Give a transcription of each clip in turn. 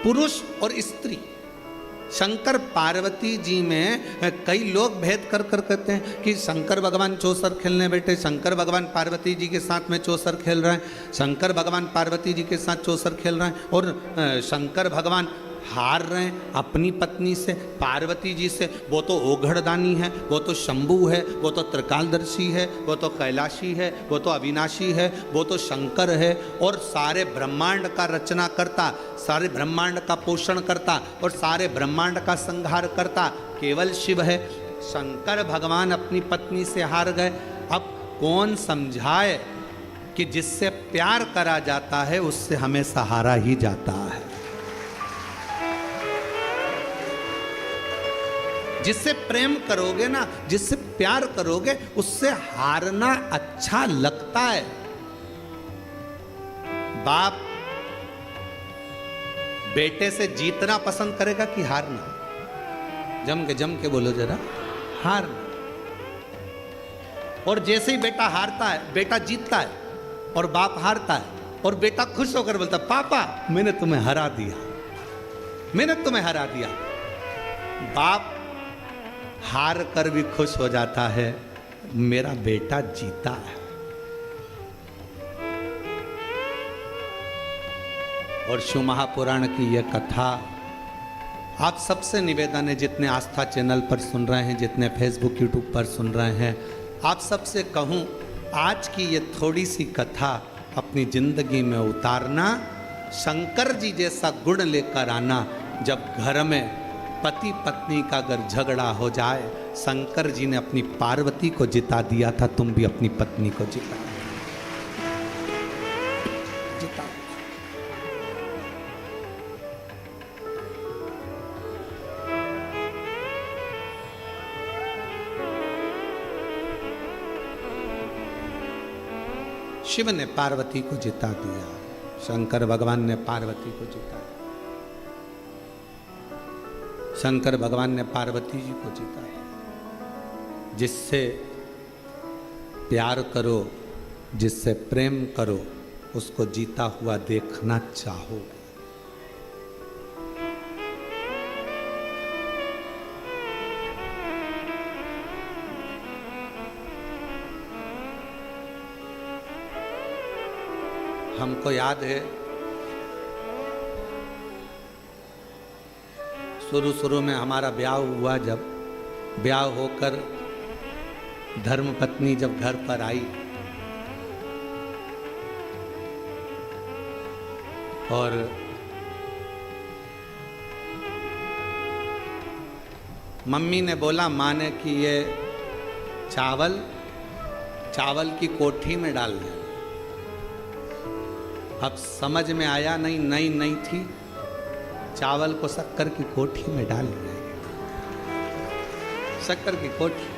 पुरुष और स्त्री, शंकर पार्वती जी में कई लोग भेद कर कर कहते हैं कि शंकर भगवान चौसर खेलने बैठे, शंकर भगवान पार्वती जी के साथ में चौसर खेल रहे हैं, शंकर भगवान पार्वती जी के साथ चौसर खेल रहे हैं, और शंकर भगवान हार रहे हैं अपनी पत्नी से, पार्वती जी से। वो तो ओघड़दानी है, वो तो शंभु है, वो तो त्रिकालदर्शी है, वो तो कैलाशी है, वो तो अविनाशी है, वो तो शंकर है, और सारे ब्रह्मांड का रचना करता, सारे ब्रह्मांड का पोषण करता और सारे ब्रह्मांड का संहार करता केवल शिव है। शंकर भगवान अपनी पत्नी से हार गए। अब कौन समझाए कि जिससे प्यार करा जाता है उससे हमेशा हारा ही जाता है। जिससे प्रेम करोगे ना, जिससे प्यार करोगे, उससे हारना अच्छा लगता है। बाप बेटे से जीतना पसंद करेगा कि हारना? जम के बोलो जरा, हारना। और जैसे ही बेटा हारता है, बेटा जीतता है और बाप हारता है, और बेटा खुश होकर बोलता, पापा मैंने तुम्हें हरा दिया, मैंने तुम्हें हरा दिया। बाप हार कर भी खुश हो जाता है, मेरा बेटा जीता है। और शिव महापुराण की यह कथा आप सबसे निवेदन है, जितने आस्था चैनल पर सुन रहे हैं, जितने फेसबुक यूट्यूब पर सुन रहे हैं, आप सबसे कहूं, आज की ये थोड़ी सी कथा अपनी जिंदगी में उतारना, शंकर जी जैसा गुण लेकर आना। जब घर में पति पत्नी का अगर झगड़ा हो जाए, शंकर जी ने अपनी पार्वती को जिता दिया था, तुम भी अपनी पत्नी को जिता। शिव ने पार्वती को जिता दिया, शंकर भगवान ने पार्वती को जिता दिया, शंकर भगवान ने पार्वती जी को जीता। जिससे प्यार करो, जिससे प्रेम करो, उसको जीता हुआ देखना चाहो। हमको याद है शुरू में हमारा ब्याह हुआ, जब ब्याह होकर धर्म पत्नी जब घर पर आई और मम्मी ने बोला, माँ ने कि ये चावल की कोठी में डाल दें। अब समझ में आया नहीं थी, चावल को शक्कर की कोठी में डाल दिया, शक्कर की कोठी।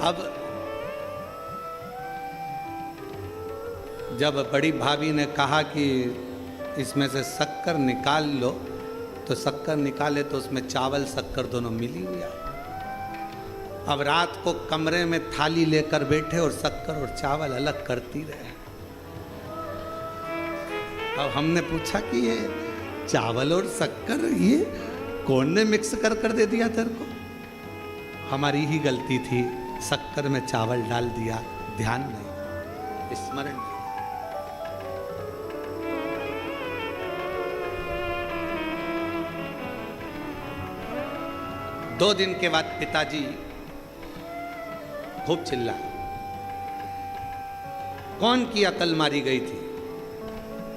अब जब बड़ी भाभी ने कहा कि इसमें से शक्कर निकाल लो, तो शक्कर निकाले तो उसमें चावल शक्कर दोनों मिली हुई। अब रात को कमरे में थाली लेकर बैठे और शक्कर और चावल अलग करती रहे। अब हमने पूछा कि ये चावल और शक्कर ये कौन ने मिक्स कर दे दिया तेरे को? हमारी ही गलती थी, शक्कर में चावल डाल दिया, ध्यान नहीं, स्मरण नहीं। दो दिन के बाद पिताजी खूब चिल्लाए, कौन की अकल मारी गई थी,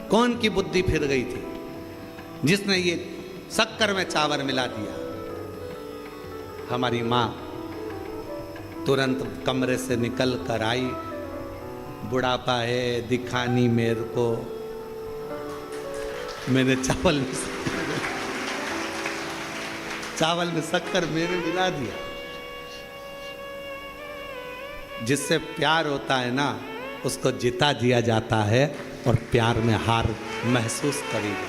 कौन की बुद्धि फिर गई थी जिसने ये शक्कर में चावल मिला दिया। हमारी माँ तुरंत कमरे से निकल कर आई, बुढ़ापा है दिखानी मेरे को, मैंने चावल में शक्कर मेरे मिला दिया। जिससे प्यार होता है ना, उसको जिता दिया जाता है और प्यार में हार महसूस करेगा,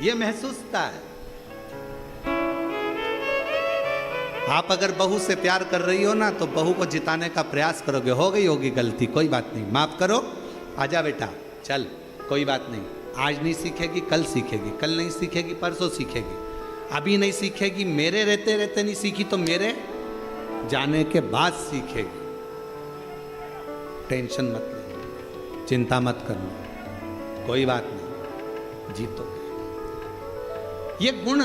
ये महसूसता है। आप अगर बहू से प्यार कर रही हो ना, तो बहू को जिताने का प्रयास करोगे, हो गई होगी गलती, कोई बात नहीं, माफ करो, आजा बेटा, चल कोई बात नहीं, आज नहीं सीखेगी कल सीखेगी, कल नहीं सीखेगी परसों सीखेगी, अभी नहीं सीखेगी, मेरे रहते रहते नहीं सीखी तो मेरे जाने के बाद सीखेगी। टेंशन मत ले, चिंता मत करना, कोई बात नहीं, जीतो। ये गुण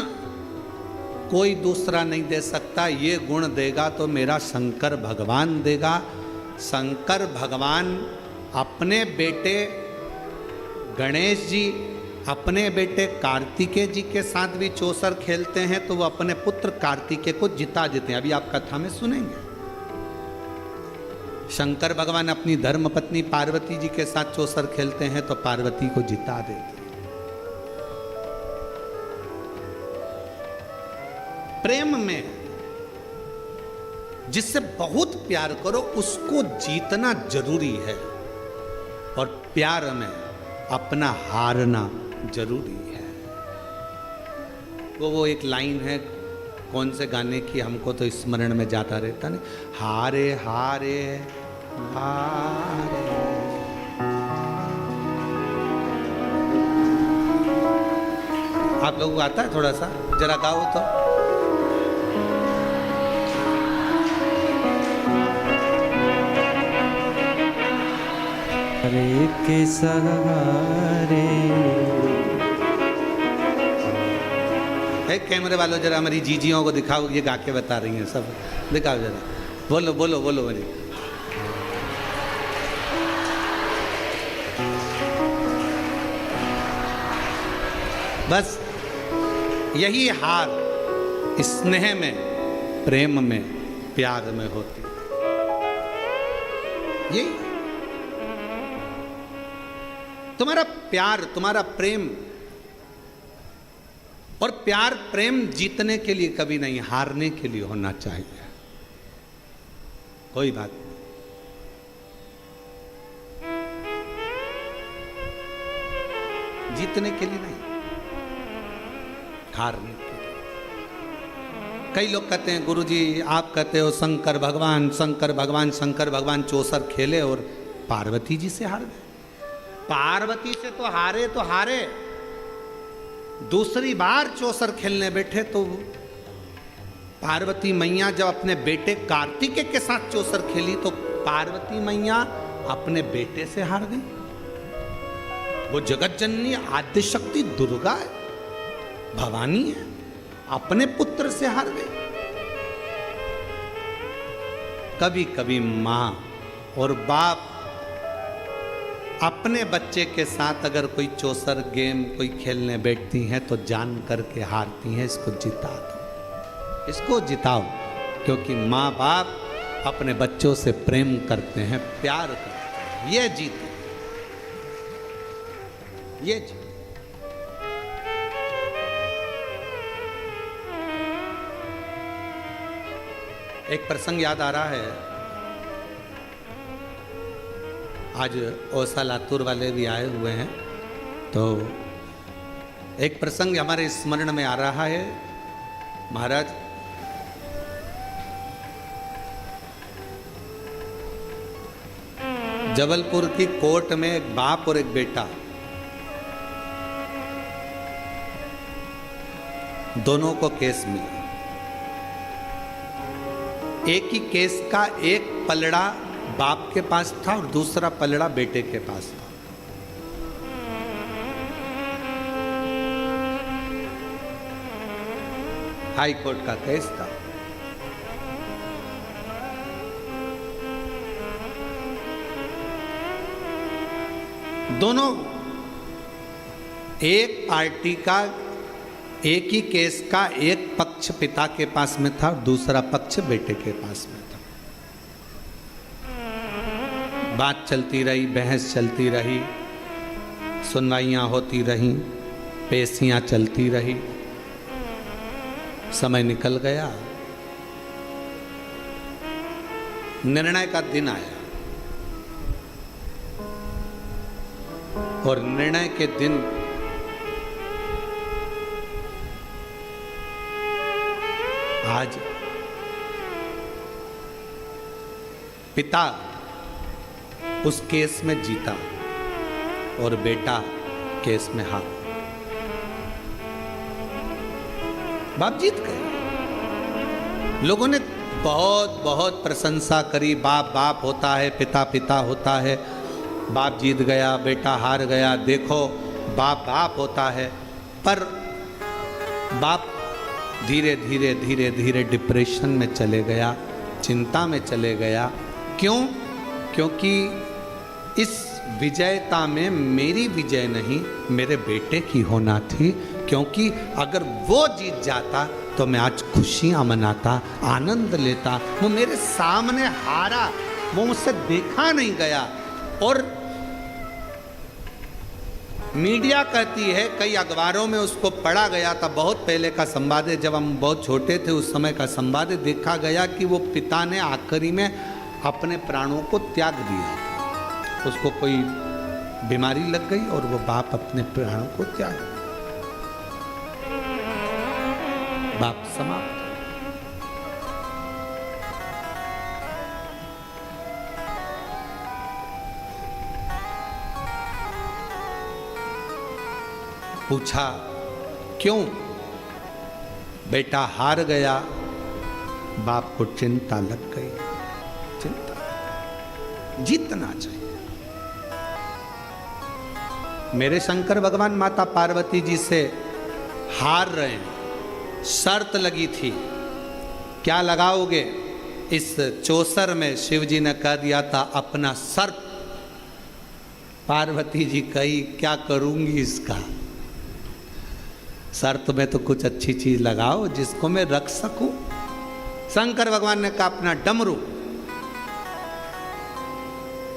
कोई दूसरा नहीं दे सकता, ये गुण देगा तो मेरा शंकर भगवान देगा। शंकर भगवान अपने बेटे गणेश जी, अपने बेटे कार्तिकेय जी के साथ भी चौसर खेलते हैं, तो वो अपने पुत्र कार्तिकेय को जिता देते हैं। अभी आप कथा में सुनेंगे। शंकर भगवान अपनी धर्मपत्नी पार्वती जी के साथ चौसर खेलते हैं तो पार्वती को जिता देते हैं। प्रेम में जिससे बहुत प्यार करो उसको जीतना जरूरी है, और प्यार में अपना हारना जरूरी है। वो एक लाइन है, कौन से गाने की, हमको तो स्मरण में जाता रहता नहीं, हारे हारे हारे। आप लोगों को आता है थोड़ा सा, जरा गाओ तो। हरे के सहारे। कैमरे वालों जरा हमारी जीजियों को दिखाओ, ये गा के बता रही हैं सब, दिखाओ जरा, बोलो बोलो बोलो बोलो। बस यही हार स्नेह में, प्रेम में, प्यार में होती है। यही तुम्हारा प्यार, तुम्हारा प्रेम, और प्यार प्रेम जीतने के लिए कभी नहीं, हारने के लिए होना चाहिए। कोई बात नहीं, जीतने के लिए नहीं, हारने के लिए। कई लोग कहते हैं गुरुजी आप कहते हो शंकर भगवान शंकर भगवान शंकर भगवान चौसर खेले और पार्वती जी से हार गए। पार्वती से तो हारे, दूसरी बार चौसर खेलने बैठे तो पार्वती मैया जब अपने बेटे कार्तिकेय के साथ चौसर खेली तो पार्वती मैया अपने बेटे से हार गई। वो जगत जननी आद्य शक्ति दुर्गा है, भवानी है, अपने पुत्र से हार गई। कभी कभी मां और बाप अपने बच्चे के साथ अगर कोई चौसर गेम कोई खेलने बैठती हैं तो जान करके हारती हैं, इसको जिता दो, इसको जिताओ, क्योंकि माँ बाप अपने बच्चों से प्रेम करते हैं, प्यार करते हैं। ये जीत, ये जीत। एक प्रसंग याद आ रहा है, आज ओसा लातूर वाले भी आए हुए हैं, तो एक प्रसंग हमारे स्मरण में आ रहा है। महाराज जबलपुर की कोर्ट में एक बाप और एक बेटा, दोनों को केस मिला। एक ही केस का एक पलड़ा बाप के पास था और दूसरा पलड़ा बेटे के पास था। हाई कोर्ट का केस था। दोनों एक पार्टी का, एक ही केस का एक पक्ष पिता के पास में था और दूसरा पक्ष बेटे के पास में था। बात चलती रही, बहस चलती रही, सुनवाइयाँ होती रहीं, पेशियाँ चलती रही, समय निकल गया, निर्णय का दिन आया और निर्णय के दिन आज पिता उस केस में जीता और बेटा केस में हार। बाप जीत गए। लोगों ने बहुत बहुत प्रशंसा करी, बाप बाप होता है, पिता पिता होता है, बाप जीत गया बेटा हार गया, देखो बाप बाप होता है। पर बाप धीरे धीरे धीरे धीरे डिप्रेशन में चले गया, चिंता में चले गया। क्यों? क्योंकि इस विजयता में मेरी विजय नहीं, मेरे बेटे की होना थी। क्योंकि अगर वो जीत जाता तो मैं आज खुशियां मनाता, आनंद लेता। वो मेरे सामने हारा, वो मुझसे देखा नहीं गया। और मीडिया कहती है, कई अखबारों में उसको पढ़ा गया था, बहुत पहले का संवाद है, जब हम बहुत छोटे थे उस समय का संवाद, देखा गया कि वो पिता ने आखिरी में अपने प्राणों को त्याग दिया। उसको कोई बीमारी लग गई और वो बाप अपने प्राणों को त्याग दिया। बाप समाप्त। पूछा क्यों? बेटा हार गया। बाप को चिंता लग गई। चिंता, जीतना चाहिए। मेरे शंकर भगवान माता पार्वती जी से हार रहे हैं, शर्त लगी थी, क्या लगाओगे? इस चौसर में शिव जी ने कह दिया था अपना सर्प। पार्वती जी कही क्या करूंगी इसका? शर्त में तो कुछ अच्छी चीज लगाओ जिसको मैं रख सकूं। शंकर भगवान ने कहा अपना डमरू।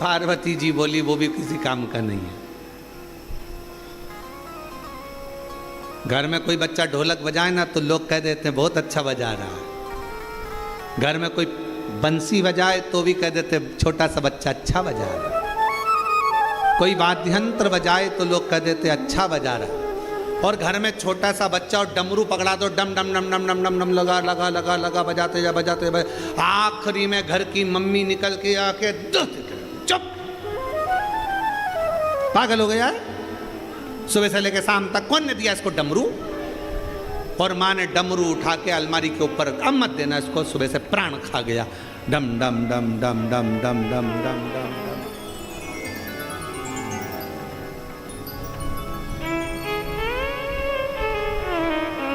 पार्वती जी बोली वो भी किसी काम का नहीं है। घर में कोई बच्चा ढोलक बजाए ना तो लोग कह देते हैं बहुत अच्छा बजा रहा है। घर में कोई बंसी बजाए तो भी कह देते छोटा सा बच्चा अच्छा बजा रहा है। कोई वाद्य यंत्र बजाए तो लोग कह देते अच्छा बजा रहा है। और घर में छोटा सा बच्चा और डमरू पकड़ा दो, डम डम डम डम डम डम डम लगा लगा लगा लगा बजाते जा बजाते। आखिरी में घर की मम्मी निकल के आके चुप, पागल हो गया है। सुबह से लेकर शाम तक कौन ने दिया इसको डमरू? और माँ ने डमरू उठा के अलमारी के ऊपर, अब मत देना इसको, सुबह से प्राण खा गया। डम डम डम डम डम डम डम डम डम डम।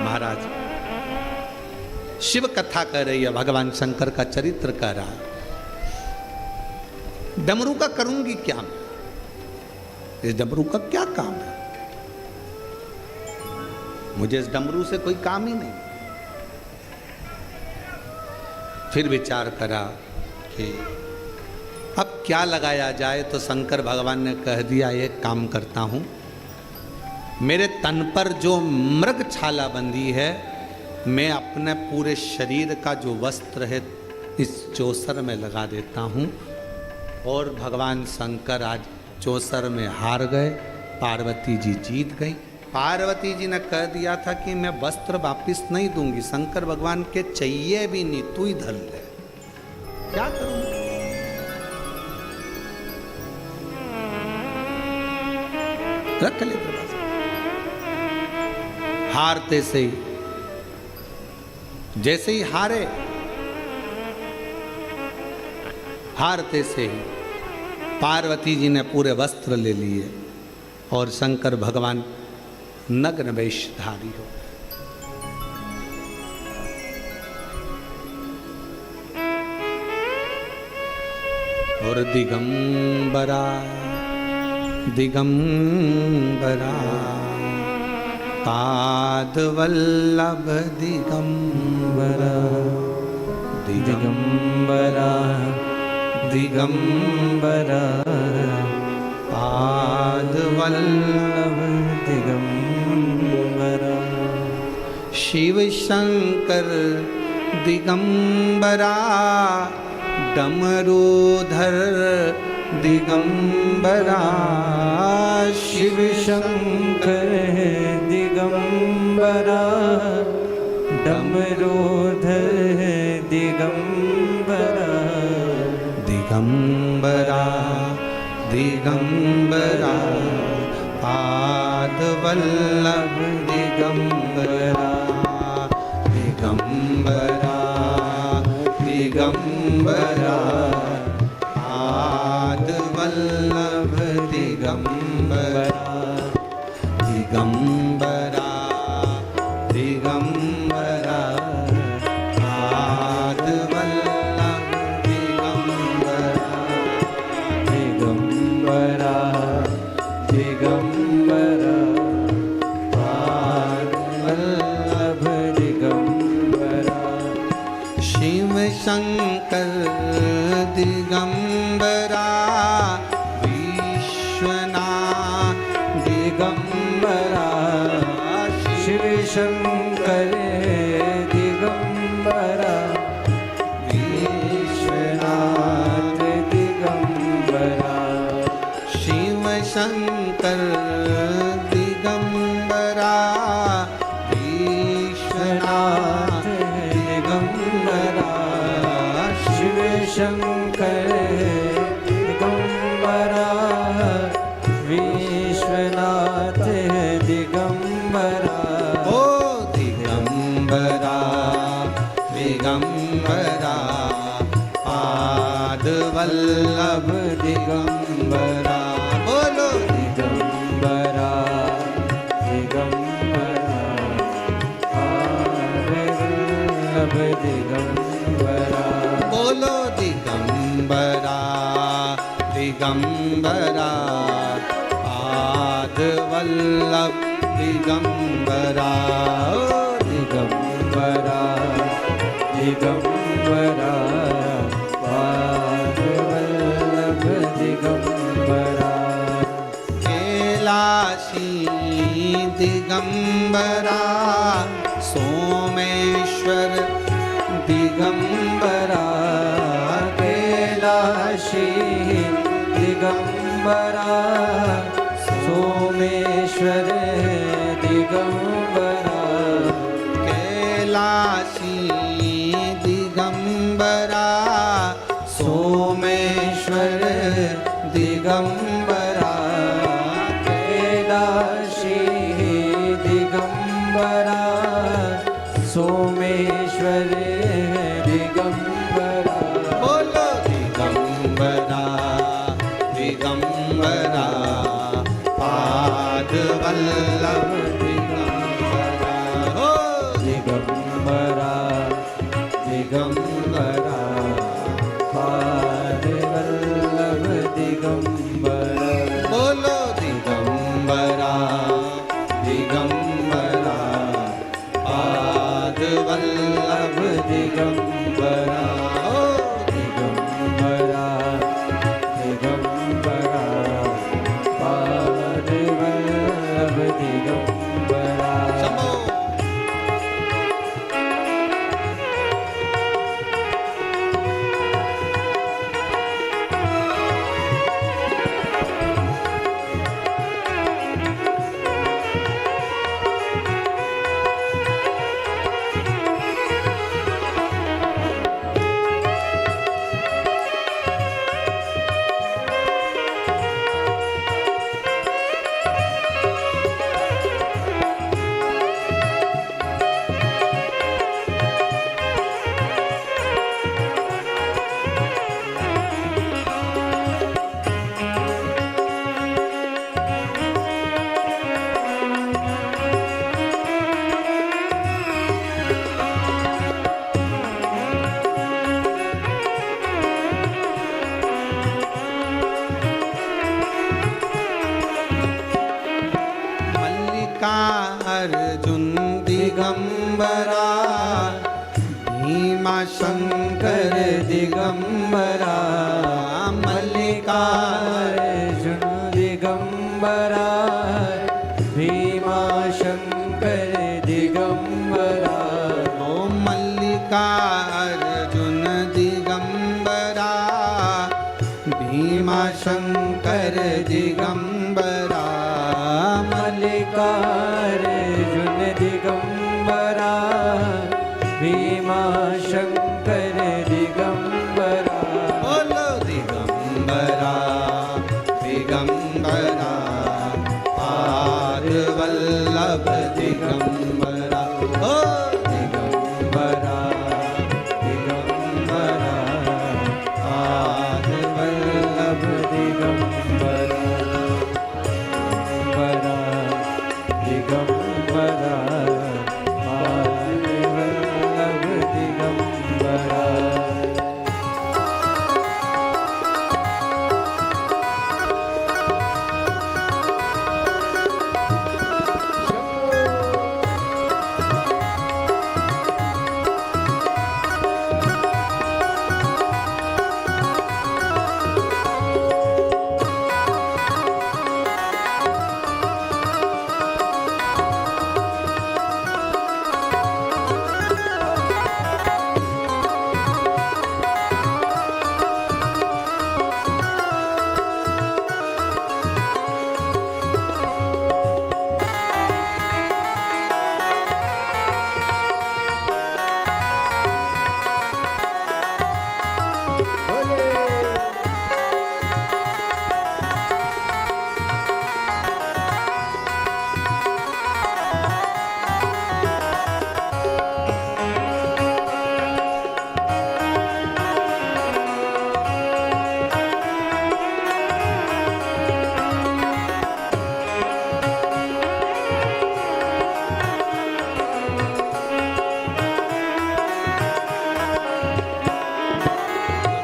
महाराज शिव कथा कह रही है, भगवान शंकर का चरित्र कह रहा है। डमरू का करूंगी क्या? इस डमरू का क्या काम है? मुझे इस डमरू से कोई काम ही नहीं। फिर विचार करा कि अब क्या लगाया जाए, तो शंकर भगवान ने कह दिया एक काम करता हूं, मेरे तन पर जो मृग छाला बंधी है, मैं अपने पूरे शरीर का जो वस्त्र है इस चौसर में लगा देता हूं। और भगवान शंकर आज चौसर में हार गए, पार्वती जी जीत गई। पार्वती जी ने कह दिया था कि मैं वस्त्र वापिस नहीं दूंगी, शंकर भगवान के चाहिए भी नहीं, तू ही धर ले। क्या करूं? रख ले प्रभास। हारते से ही, जैसे ही हारते से ही पार्वती जी ने पूरे वस्त्र ले लिए और शंकर भगवान नग्न वेशधारी हो। और दिगंबरा दिगंबरा पाद वल्लभ दिगंबरा दिगंबरा दिगंबरा पाद वल्लभ दिगंबरा शिव शंकर दिगंबरा डमरूधर दिगंबरा शिव शंकर दिगंबरा डमरूधर दिगंबरा दिगंबरा दिगंबरा वल्लभ दिगंबरा दिगंबरा दिगंबरा पाद वल्लभ दिगंबरा दिगंबरा दिगंबरा पाद वल्लभ दिगंबरा दिगंबरा दिगंबरा पाद वल्लभ दिगंबरा शिव शंकर दिगंबरा विश्वनाथ दिगंबरा शिव शंकर दिगंबरा विश्वनाथ दिगंबरा शिव शंकर दिगंबरा विश्वनाथ दिगंबरा शिव शंकर दिगंबरा विश्वनाथ दिगंबरा ओ दिगंबरा दिगंबरा पाद वल्लभ दिगंबरा बोलो दिगंबरा दिगंबरा पाद वल्लभ दिगंबरा बोलो दिगंबरा दिगंबरा पाद वल्लभ दिगंबरा ओ दिगंबरा दिगंबरा पाद वल्लभ दिगंबरा कैलाशी दिगंबरा सोमेश्वर दिगंबरा कैलाशी दिगंबरा सोमेश्वर दिगंबरा कैलाशी दिगंबरा सोमेश्वर दिगंबरा कैलाशी दिगंबरा सोमेश्वर दिगंबरा बोलो दिगंबरा दिगंबरा पाद वल्लभ दिगंबरा हो दिगंबरा दिगंबरा पाद वल्लभ दिगंबरा बोलो दिगंबरा दिगंबरा पाद वल्लभ दिगंबरा हो दिगंबरा दिगंबरा पाद वल्लभ दिगंबरा शंभो अर्जुन दिगंबरा भीमा शंकर दिगंबरा मल्लिकार्जुन दिगंबरा भीमा शंकर दिगंबरा ओम मल्लिकार्जुन दिगंबरा भीमा शंकर दिगंबरा मल्लिकार्जुन दिगंबरा भीमा शंकर दिगंबरा बोलो दिगंबरा दिगंबरा पाद वल्लभ दिगंबरा ओ दिगंबरा दिगंबरा पाद वल्लभ दिगंबरा दिगंबरा पाद वल्लभ दिगंबरा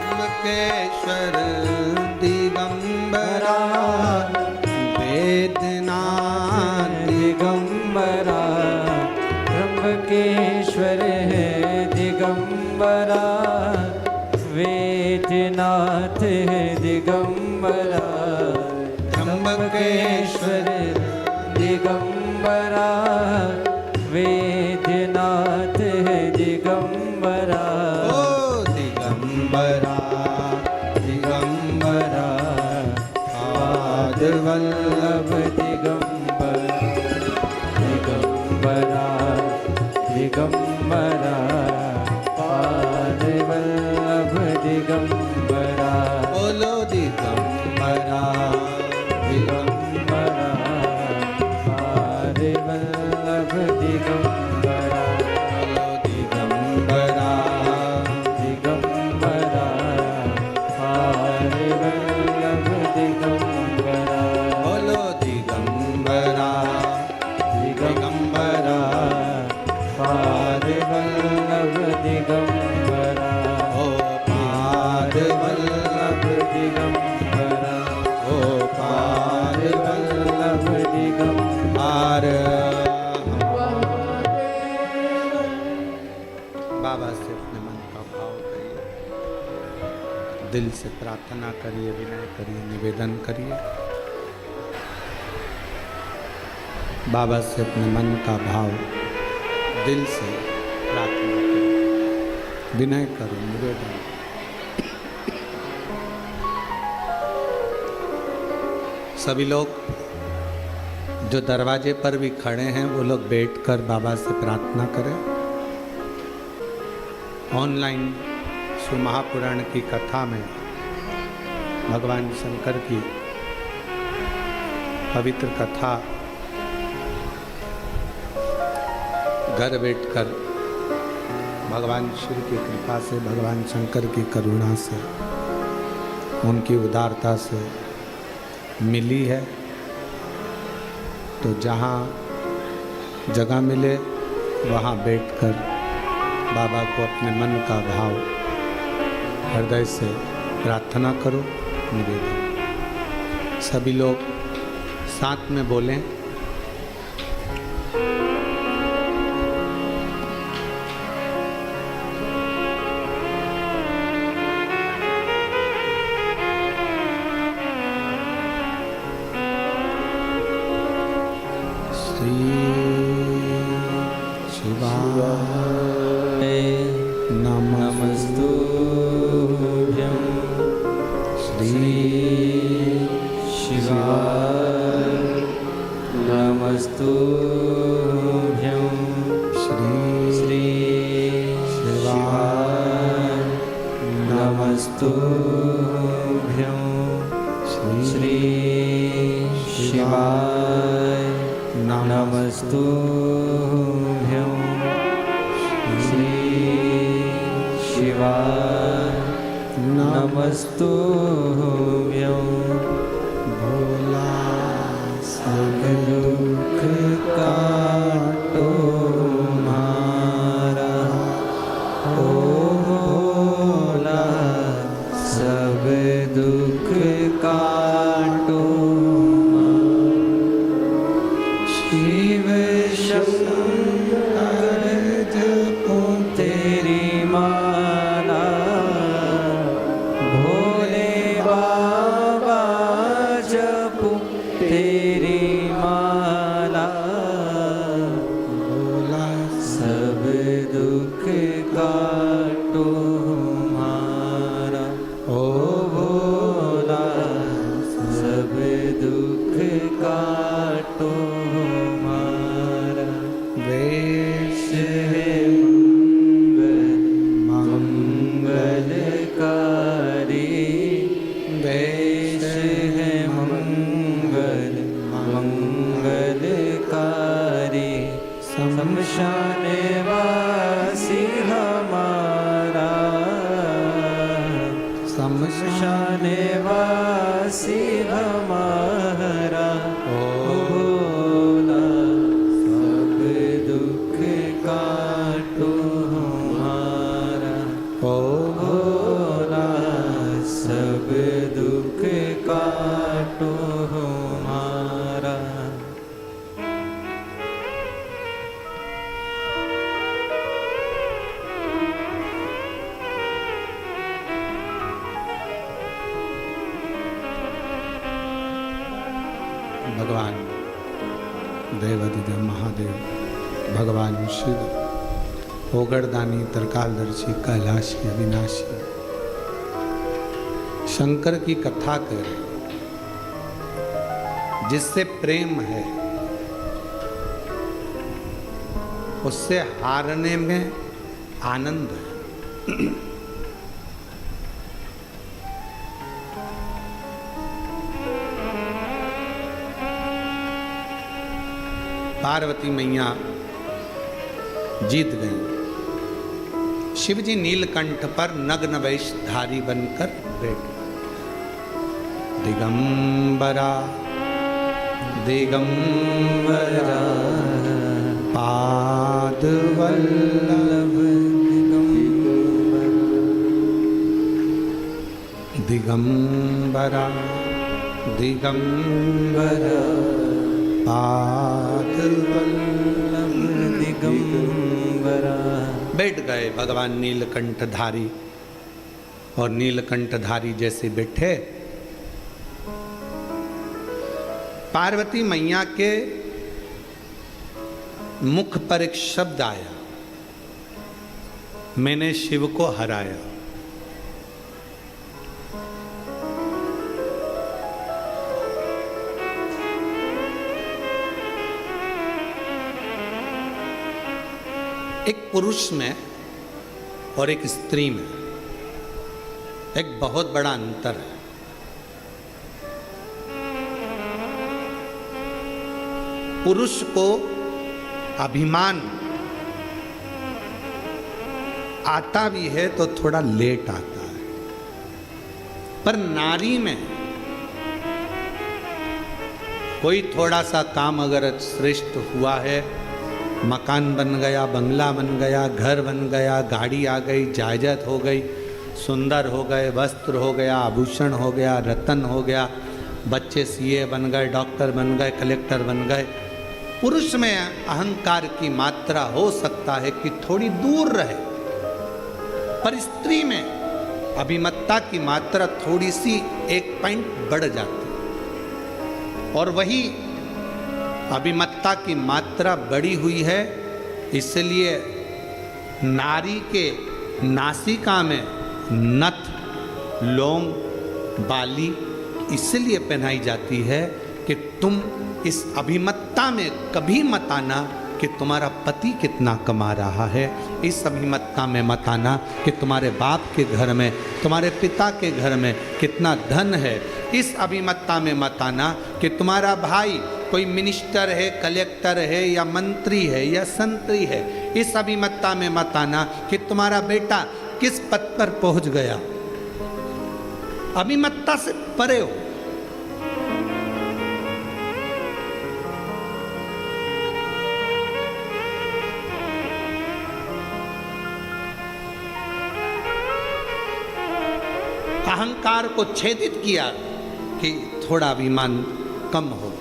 त्र्यंबकेश्वर दिगंबरा वेदनाथ दिगंबरा त्र्यंबकेश्वर है दिगंबरा वेदनाथ है दिगंबरा त्र्यंबकेश्वर दिगंबरा वेदनाथ है दिगंबरा ओ दिगंबरा दिगंबरा पाद वल्लभ दिगंबरा दिगंबरा दिगंबरा पाद वल्लभ दिगंबरा बोलो दिगंबरा दिगंबरा पाद वल्लभ दिगंबरा बोलो दिगंबरा दिगंबरा पाद वल्लभ दिगंबरा बोलो दिगंबरा दिगंबरा पाद वल्लभ दिगंबरा ओ पाद वल्लभ दिगंबरा ओ पाद वल्लभ दिगंबरा बाबा से अपने मन का भाव करिए, दिल से प्रार्थना करिए, विनय करिए, निवेदन करिए। बाबा से अपने मन का भाव दिल से प्रार्थना करिए, विनय करो, निवेदन। सभी लोग जो दरवाजे पर भी खड़े हैं वो लोग बैठकर बाबा से प्रार्थना करें। ऑनलाइन शिव महापुराण की कथा में भगवान शंकर की पवित्र कथा घर बैठकर भगवान शिव की कृपा से, भगवान शंकर की करुणा से, उनकी उदारता से मिली है। तो जहाँ जगह मिले वहाँ बैठकर बाबा को अपने मन का भाव हृदय से प्रार्थना करो, निवेदन। सभी लोग साथ में बोलें। नमस्तुभ्यं श्री शिवाय नमस्तुभ्यं श्री शिवाय नमस्तुभ्यं श्री शिवाय नमस्तुभ्यं नमस्तुभ्यं श्री शिवाय नमस्तुभ्यं भोला सब दुख काटो मारा ओ भोला सब दुख काटो शिव शंकर जपो तेरी माला भोले बाबा जपो तेरी माला भोला सब दुख काटो हमारा ओ भोला सब दुख काटो हमारा वेश है मंगलकारी वेश है मंगलकारी शमशान वासी हमारा शमशान वासी हमारा ओ भोला सब दुख काटो हमारा ओ भोला सब दुख काटो हमारा भगवान देवाधिदेव महादेव भगवान शिव ओगरदानी तरकालदर्शी कैलाशी अविनाशी शंकर की कथा करें जिससे प्रेम है उससे हारने में आनंद है। पार्वती मैया जीत गई। शिवजी नीलकंठ पर नग्न वेशधारी बनकर बैठे। दिगंबरा दिगंबरा पादवल्लभ दिगंबरा दिगंबरा पादवल्लभ दिगंबरा बैठ गए भगवान नीलकंठधारी। और नीलकंठधारी जैसे बैठे पार्वती मैया के मुख पर एक शब्द आया, मैंने शिव को हराया। एक पुरुष में और एक स्त्री में एक बहुत बड़ा अंतर है। पुरुष को अभिमान आता भी है तो थोड़ा लेट आता है, पर नारी में कोई थोड़ा सा काम अगर श्रेष्ठ हुआ है, मकान बन गया, बंगला बन गया, घर बन गया, गाड़ी आ गई, जायदाद हो गई, सुंदर हो गए, वस्त्र हो गया, आभूषण हो गया, रतन हो गया, बच्चे सीए बन गए, डॉक्टर बन गए, कलेक्टर बन गए। पुरुष में अहंकार की मात्रा हो सकता है कि थोड़ी दूर रहे, पर स्त्री में अभिमत्ता की मात्रा थोड़ी सी एक पॉइंट बढ़ जाती है। और वही अभिमत्ता की मात्रा बढ़ी हुई है, इसलिए नारी के नासिका में नथ, लोम, बाली इसलिए पहनाई जाती है कि तुम इस अभिमत्ता में कभी मत आना कि तुम्हारा पति कितना कमा रहा है। इस अभिमत्ता में मत आना कि तुम्हारे बाप के घर में, तुम्हारे पिता के घर में कितना धन है। इस अभिमत्ता में मत आना कि तुम्हारा भाई कोई मिनिस्टर है, कलेक्टर है या मंत्री है या संतरी है, इस अभिमतता में मत आना कि तुम्हारा बेटा किस पद पर पहुंच गया। अभिमतता से परे हो। अहंकार को छेदित किया कि थोड़ा अभिमान कम हो,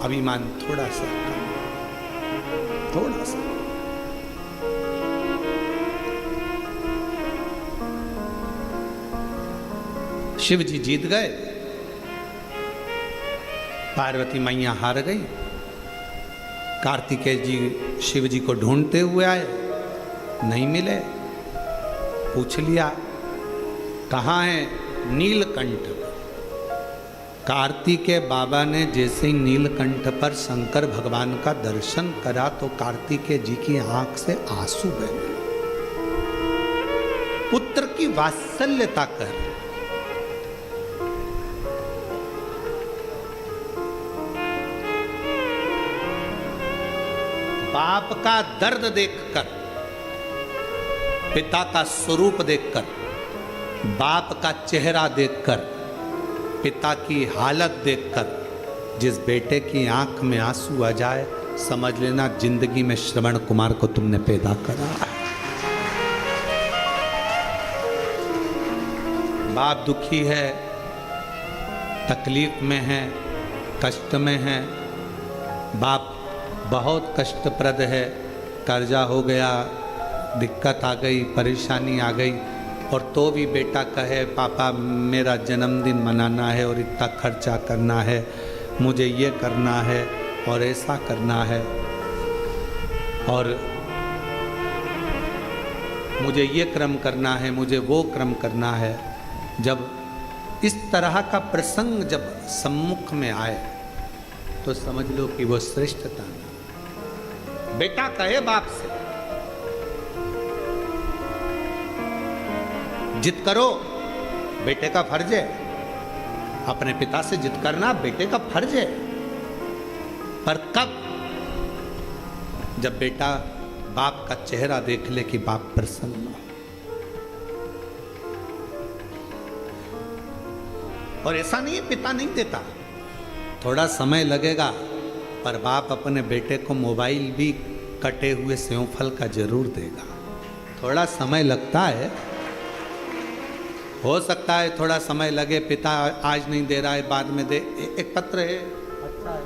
अभिमान थोड़ा सा कम, थोड़ा सा। शिव जी जीत गए, पार्वती मैया हार गई। कार्तिकेय जी शिव जी को ढूंढते हुए आए, नहीं मिले। पूछ लिया कहाँ है नीलकंठ। कार्तिकेय बाबा ने जैसे ही नीलकंठ पर शंकर भगवान का दर्शन करा तो कार्तिकेय जी की आंख से आंसू बहे। पुत्र की वात्सल्यता कर, बाप का दर्द देखकर, पिता का स्वरूप देखकर, बाप का चेहरा देखकर, पिता की हालत देखकर जिस बेटे की आंख में आंसू आ जाए, समझ लेना जिंदगी में श्रवण कुमार को तुमने पैदा करा है। बाप दुखी है, तकलीफ में है, कष्ट में है, बाप बहुत कष्टप्रद है, कर्जा हो गया, दिक्कत आ गई, परेशानी आ गई, और तो भी बेटा कहे पापा मेरा जन्मदिन मनाना है और इतना खर्चा करना है, मुझे ये करना है और ऐसा करना है और मुझे ये क्रम करना है, मुझे वो क्रम करना है। जब इस तरह का प्रसंग जब सम्मुख में आए तो समझ लो कि वो श्रेष्ठता नहीं। बेटा कहे बाप से जिद करो, बेटे का फर्ज है, अपने पिता से जिद करना बेटे का फर्ज है, पर कब? जब बेटा बाप का चेहरा देख ले कि बाप प्रसन्न हो। और ऐसा नहीं है पिता नहीं देता, थोड़ा समय लगेगा, पर बाप अपने बेटे को मोबाइल भी कटे हुए सेव फल का जरूर देगा। थोड़ा समय लगता है, हो सकता है थोड़ा समय लगे, पिता आज नहीं दे रहा है बाद में दे। एक पत्र है, अच्छा है,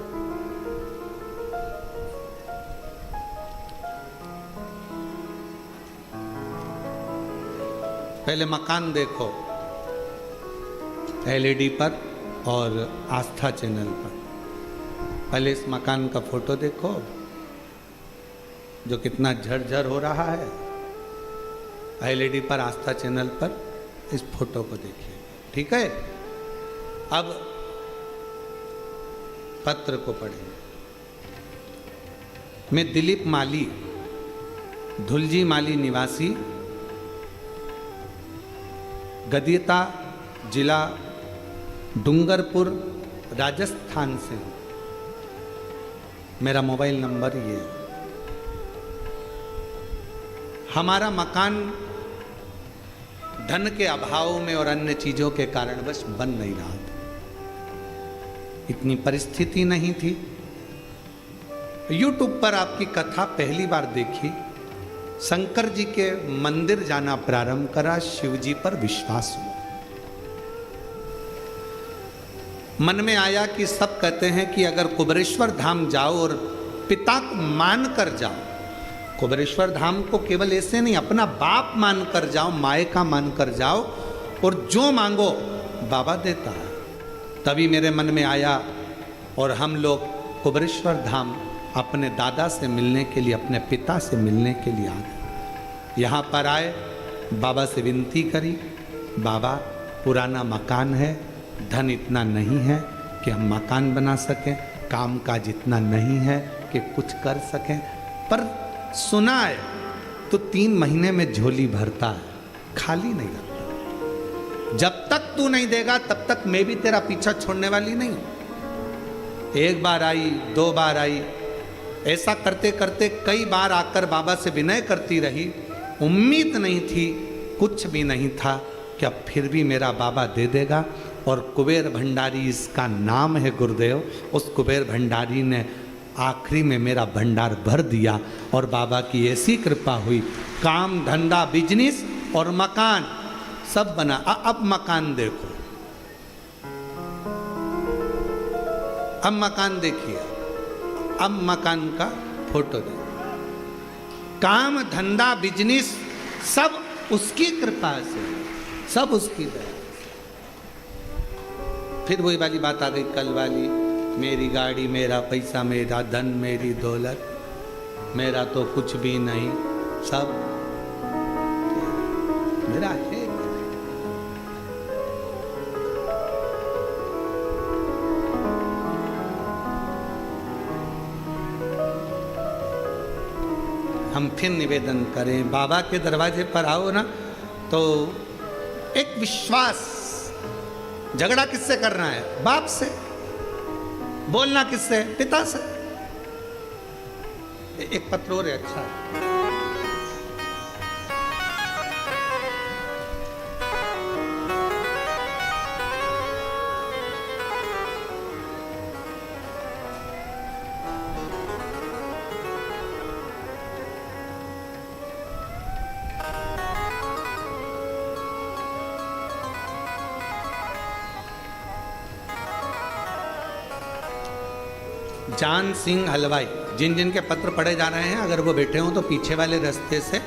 पहले मकान देखो एलईडी पर और आस्था चैनल पर। पहले इस मकान का फोटो देखो जो कितना झरझर हो रहा है, एलईडी पर आस्था चैनल पर इस फोटो को देखिए, ठीक है। अब पत्र को पढ़ें। मैं दिलीप माली, धुलजी माली निवासी, गदियता जिला डूंगरपुर राजस्थान से हूँ। मेरा मोबाइल नंबर ये है। हमारा मकान धन के अभाव में और अन्य चीजों के कारणवश बन नहीं रहा था, इतनी परिस्थिति नहीं थी। YouTube पर आपकी कथा पहली बार देखी, शंकर जी के मंदिर जाना प्रारंभ करा, शिव जी पर विश्वास हुआ। मन में आया कि सब कहते हैं कि अगर कुबेरेश्वर धाम जाओ और पिता को मान कर जाओ, कुबेरेश्वर धाम को केवल ऐसे नहीं, अपना बाप मान कर जाओ, माए का मान कर जाओ, और जो मांगो बाबा देता है। तभी मेरे मन में आया और हम लोग कुबेरेश्वर धाम अपने दादा से मिलने के लिए, अपने पिता से मिलने के लिए आ गए। यहाँ पर आए, बाबा से विनती करी, बाबा पुराना मकान है, धन इतना नहीं है कि हम मकान बना सकें, काम काज इतना नहीं है कि कुछ कर सकें, पर सुना है तो 3 महीने में झोली भरता है, खाली नहीं रहता। जब तक तू नहीं देगा तब तक मैं भी तेरा पीछा छोड़ने वाली नहीं। एक बार आई, 2 बार आई, ऐसा करते करते कई बार आकर बाबा से विनय करती रही। उम्मीद नहीं थी, कुछ भी नहीं था कि अब फिर भी मेरा बाबा दे देगा। और कुबेर भंडारी इसका नाम है गुरुदेव। उस कुबेर भंडारी ने आखिरी में मेरा भंडार भर दिया और बाबा की ऐसी कृपा हुई, काम धंधा बिजनेस और मकान सब बना। अब मकान देखो, अब मकान देखिए, अब मकान का फोटो देखो। काम धंधा बिजनेस सब उसकी कृपा से, सब उसकी दया से। फिर वही वाली बात आ गई कल वाली, मेरी गाड़ी, मेरा पैसा, मेरा धन, मेरी दौलत, मेरा तो कुछ भी नहीं, सब मेरा है। हम फिर निवेदन करें, बाबा के दरवाजे पर आओ ना तो एक विश्वास। झगड़ा किससे करना है? बाप से। बोलना किससे? पिता से। एक पत्र और है, अच्छा जान सिंह हलवाई, जिन जिन के पत्र पढ़े जा रहे हैं, अगर वो बैठे हों तो पीछे वाले रास्ते से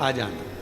आ जाना।